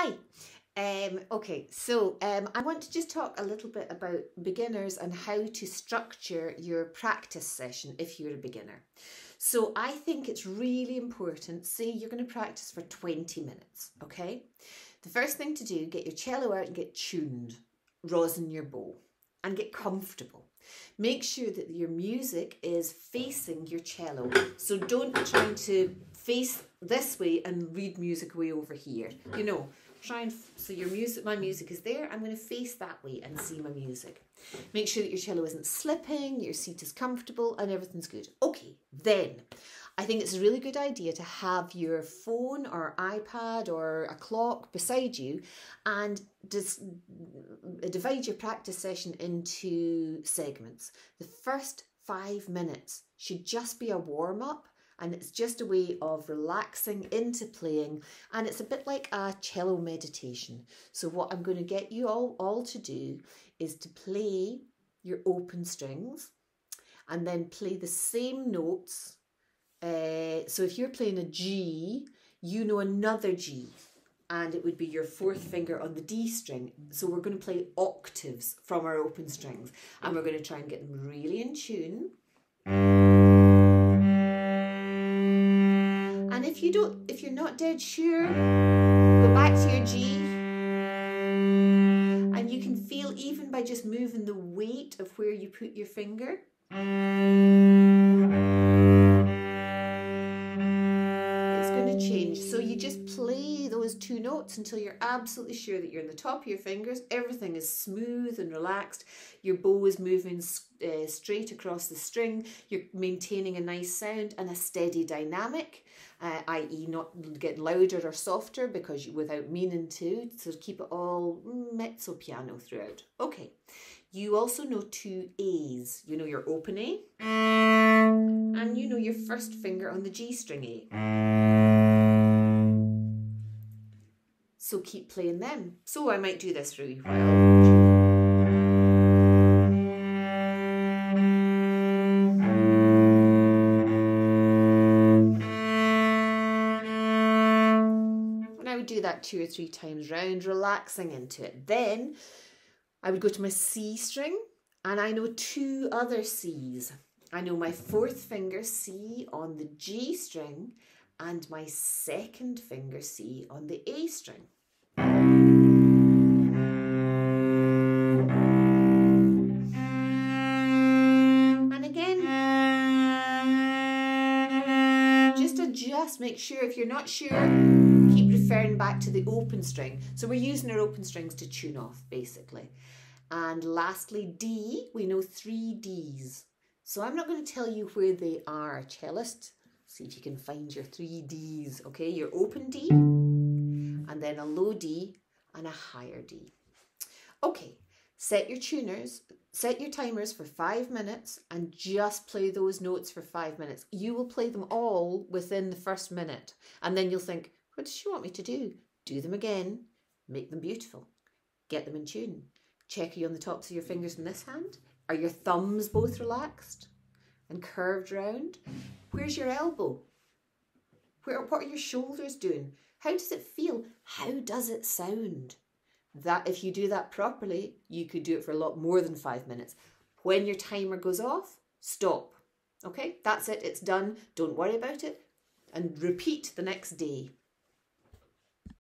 Hi. Okay, so I want to just talk a little bit about beginners and how to structure your practice session if you're a beginner. So I think it's really important, say you're going to practice for 20 minutes, okay? The first thing to do, get your cello out and get tuned, rosin your bow and get comfortable. Make sure that your music is facing your cello. So don't try to face this way and read music way over here. You know, so your music, my music is there. I'm going to face that way and see my music. Make sure that your cello isn't slipping, your seat is comfortable and everything's good. Okay, then I think it's a really good idea to have your phone or iPad or a clock beside you and just divide your practice session into segments. The first 5 minutes should just be a warm-up, and it's just a way of relaxing into playing, and it's a bit like a cello meditation. So what I'm going to get you all to do is to play your open strings and then play the same notes. So if you're playing a G, you know another G, and it would be your fourth finger on the D string. So we're going to play octaves from our open strings, and we're going to try and get them really in tune. And if you're not dead sure, go back to your G, and you can feel even by just moving the weight of where you put your finger. Change. So you just play those two notes until you're absolutely sure that you're in the top of your fingers, everything is smooth and relaxed, your bow is moving straight across the string, you're maintaining a nice sound and a steady dynamic, i.e. not get louder or softer because without meaning to, so keep it all mezzo piano throughout. Okay, you also know 2 A's. You know your open A and you know your first finger on the G string A. So keep playing them. So I might do this for a while. And I would do that 2 or 3 times round, relaxing into it. Then I would go to my C string, and I know 2 other C's. I know my fourth finger C on the G string and my second finger C on the A string. And again, just adjust, make sure if you're not sure, keep referring back to the open string. So we're using our open strings to tune off basically. And lastly, D, we know 3 Ds. So I'm not going to tell you where they are, cellist. See if you can find your 3 Ds, okay? Your open D, and then a low D, and a higher D. Okay, set your timers for 5 minutes and just play those notes for 5 minutes. You will play them all within the first minute, and then you'll think, what does she want me to do? Do them again, make them beautiful, get them in tune. Check, are you on the tops of your fingers in this hand? Are your thumbs both relaxed and curved round? Where's your elbow? What are your shoulders doing? How does it feel? How does it sound? That if you do that properly, you could do it for a lot more than 5 minutes. When your timer goes off, stop. Okay, that's it, it's done. Don't worry about it. And repeat the next day.